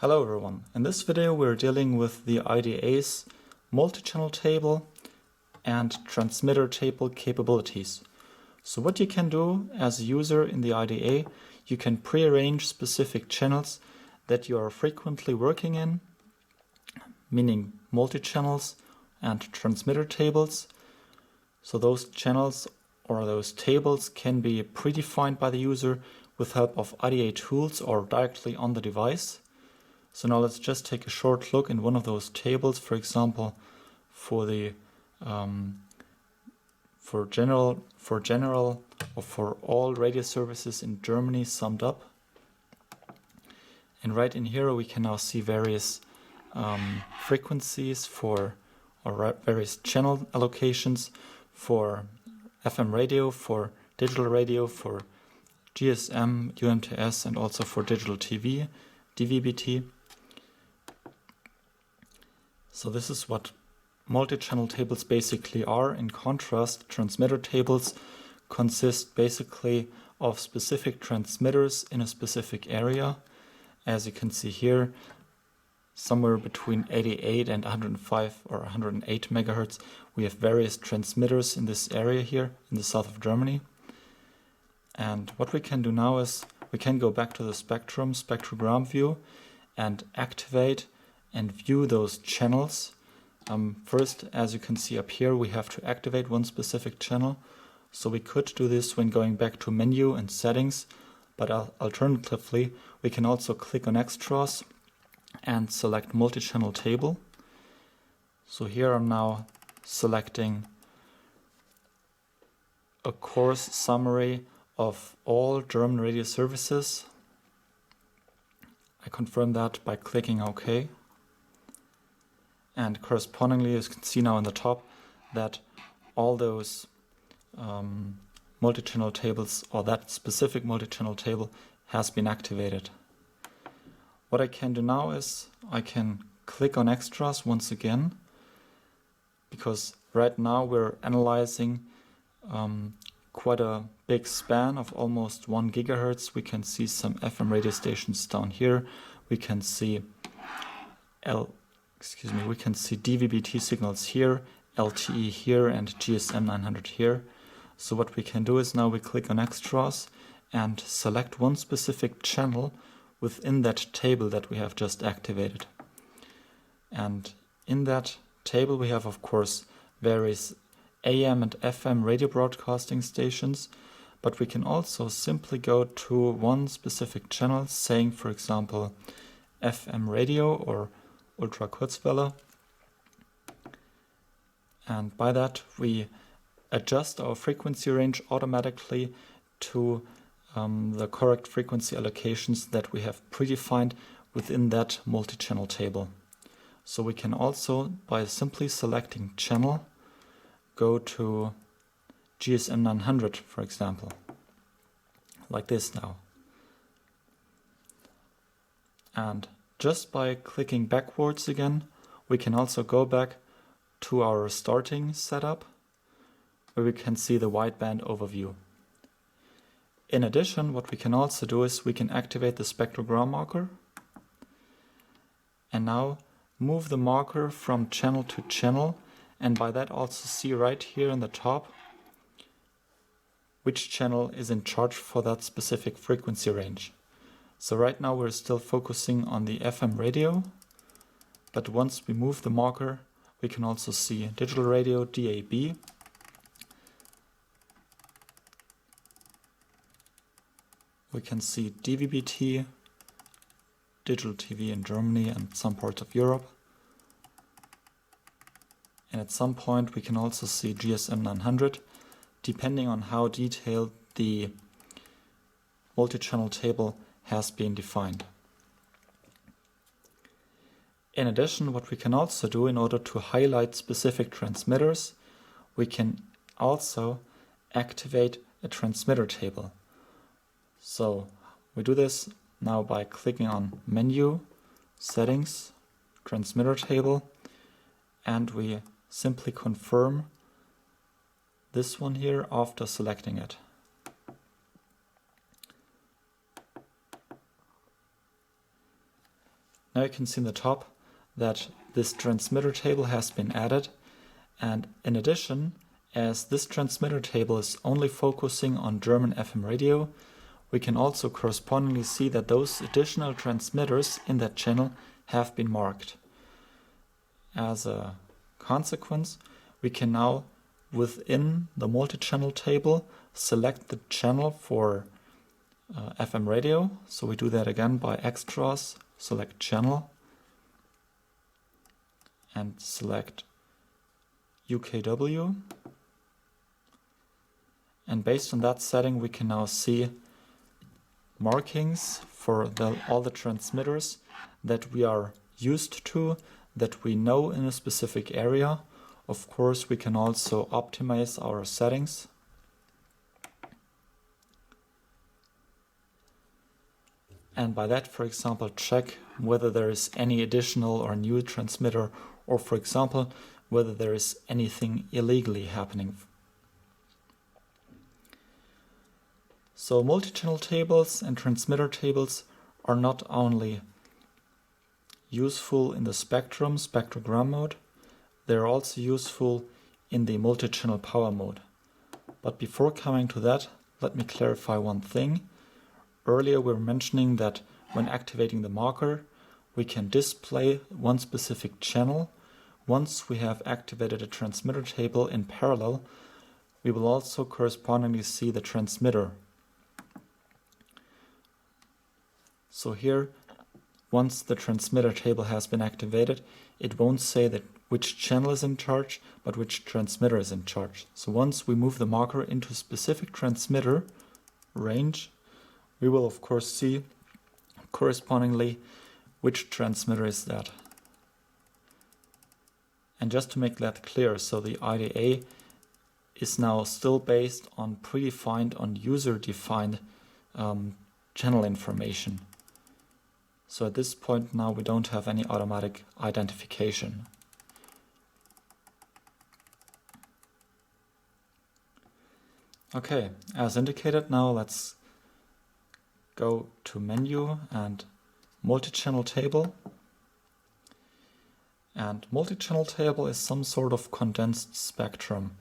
Hello everyone, in this video we're dealing with the IDA's multi-channel table and transmitter table capabilities. So what you can do as a user in the IDA, you can prearrange specific channels that you are frequently working in, meaning multi-channels and transmitter tables. So those channels or those tables can be predefined by the user with help of IDA tools or directly on the device. So now let's just take a short look in one of those tables, for example, for the for general or for all radio services in Germany summed up. And right in here we can now see various frequencies for or various channel allocations for FM radio, for digital radio, for GSM, UMTS, and also for digital TV, DVB-T. So this is what multi-channel tables basically are. In contrast, transmitter tables consist basically of specific transmitters in a specific area. As you can see here, somewhere between 88 and 105 or 108 megahertz, we have various transmitters in this area here in the south of Germany. And what we can do now is we can go back to the spectrogram view and activate and view those channels. First, as you can see up here, we have to activate one specific channel. So we could do this when going back to menu and settings, but alternatively, we can also click on extras and select multi-channel table. So here I'm now selecting a course summary of all German radio services. I confirm that by clicking OK. And correspondingly, as you can see now in the top, that all those multi-channel tables, or that specific multi-channel table, has been activated. What I can do now is I can click on extras once again, because right now we're analyzing quite a big span of almost 1 gigahertz. We can see some FM radio stations down here. We can see we can see DVB-T signals here, LTE here, and GSM 900 here. So what we can do is now we click on extras and select one specific channel within that table that we have just activated. And in that table we have, of course, various AM and FM radio broadcasting stations, but we can also simply go to one specific channel, saying, for example, FM radio or Ultrakurzwelle, and by that we adjust our frequency range automatically to the correct frequency allocations that we have predefined within that multi-channel table. So we can also, by simply selecting channel, go to GSM 900, for example, like this now. And just by clicking backwards again, we can also go back to our starting setup, where we can see the wideband overview. In addition, what we can also do is we can activate the spectrogram marker and now move the marker from channel to channel, and by that also see right here in the top which channel is in charge for that specific frequency range. So right now we're still focusing on the FM radio, but once we move the marker, we can also see digital radio, DAB, we can see DVB-T, digital TV in Germany and some parts of Europe, and at some point we can also see GSM 900, depending on how detailed the multi-channel table has been defined. In addition, what we can also do in order to highlight specific transmitters, we can also activate a transmitter table. So we do this now by clicking on Menu, Settings, Transmitter Table, and we simply confirm this one here after selecting it. Now you can see in the top that this transmitter table has been added, and in addition, as this transmitter table is only focusing on German FM radio, we can also correspondingly see that those additional transmitters in that channel have been marked. As a consequence, we can now, within the multi-channel table, select the channel for FM radio. So we do that again by extras, select channel, and select UKW. And based on that setting, we can now see markings for all the transmitters that we are used to, that we know in a specific area. Of course, we can also optimize our settings. And by that, for example, check whether there is any additional or new transmitter, or for example, whether there is anything illegally happening. So multi-channel tables and transmitter tables are not only useful in the spectrogram mode, they're also useful in the multi-channel power mode. But before coming to that, let me clarify one thing. Earlier we were mentioning that when activating the marker, we can display one specific channel. Once we have activated a transmitter table in parallel, we will also correspondingly see the transmitter. So here, once the transmitter table has been activated, it won't say that which channel is in charge, but which transmitter is in charge. So once we move the marker into a specific transmitter range, we will of course see correspondingly which transmitter is that. And just to make that clear, so the IDA is now still based on predefined, on user-defined channel information. So at this point now we don't have any automatic identification. Okay, as indicated, now let's go to menu and multi-channel table. And multi-channel table is some sort of condensed spectrum.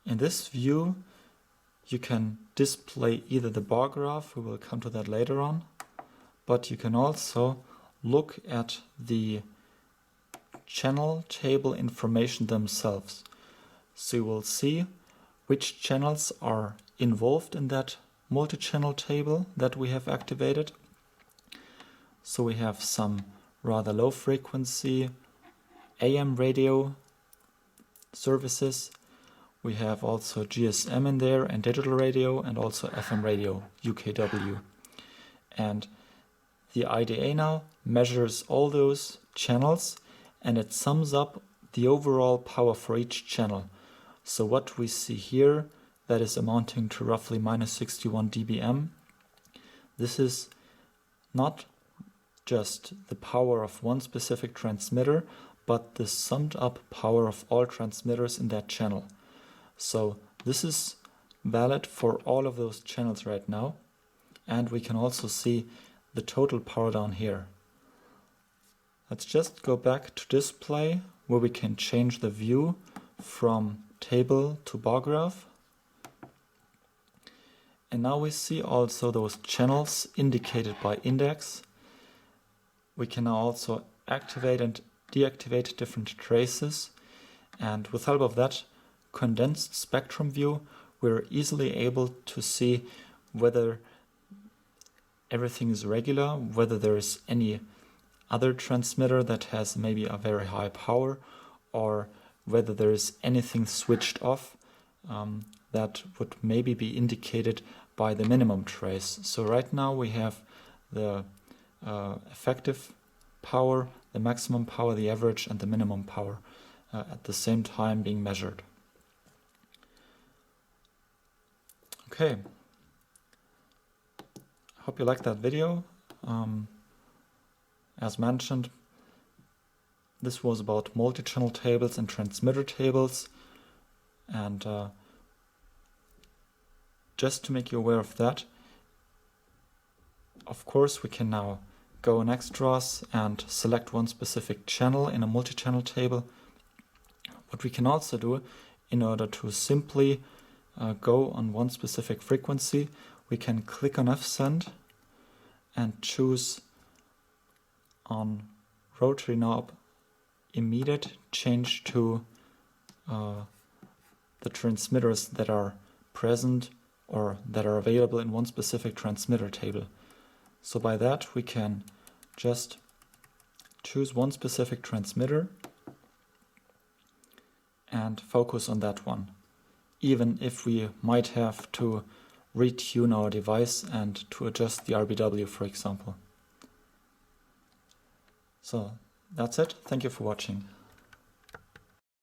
In this view, you can display either the bar graph, we will come to that later on, but you can also look at the channel table information themselves. So you will see which channels are involved in that multi-channel table that we have activated. So we have some rather low frequency AM radio services. We have also GSM in there and digital radio, and also FM radio, UKW. And the IDA now measures all those channels and it sums up the overall power for each channel. So what we see here, that is amounting to roughly minus 61 dBm. This is not just the power of one specific transmitter, but the summed up power of all transmitters in that channel. So this is valid for all of those channels right now. And we can also see the total power down here. Let's just go back to display, where we can change the view from table to bar graph. And now we see also those channels indicated by index. We can now also activate and deactivate different traces. And with help of that condensed spectrum view, we're easily able to see whether everything is regular, whether there is any other transmitter that has maybe a very high power, or whether there is anything switched off that would maybe be indicated by the minimum trace. So right now we have the effective power, the maximum power, the average, and the minimum power at the same time being measured. Okay. Hope you liked that video. As mentioned, this was about multi-channel tables and transmitter tables, and just to make you aware of that, of course we can now go in extras and select one specific channel in a multi-channel table. What we can also do, in order to simply go on one specific frequency, we can click on F-send and choose on rotary knob immediate change to the transmitters that are present or that are available in one specific transmitter table. So by that we can just choose one specific transmitter and focus on that one, even if we might have to retune our device and to adjust the RBW, for example. So that's it. Thank you for watching.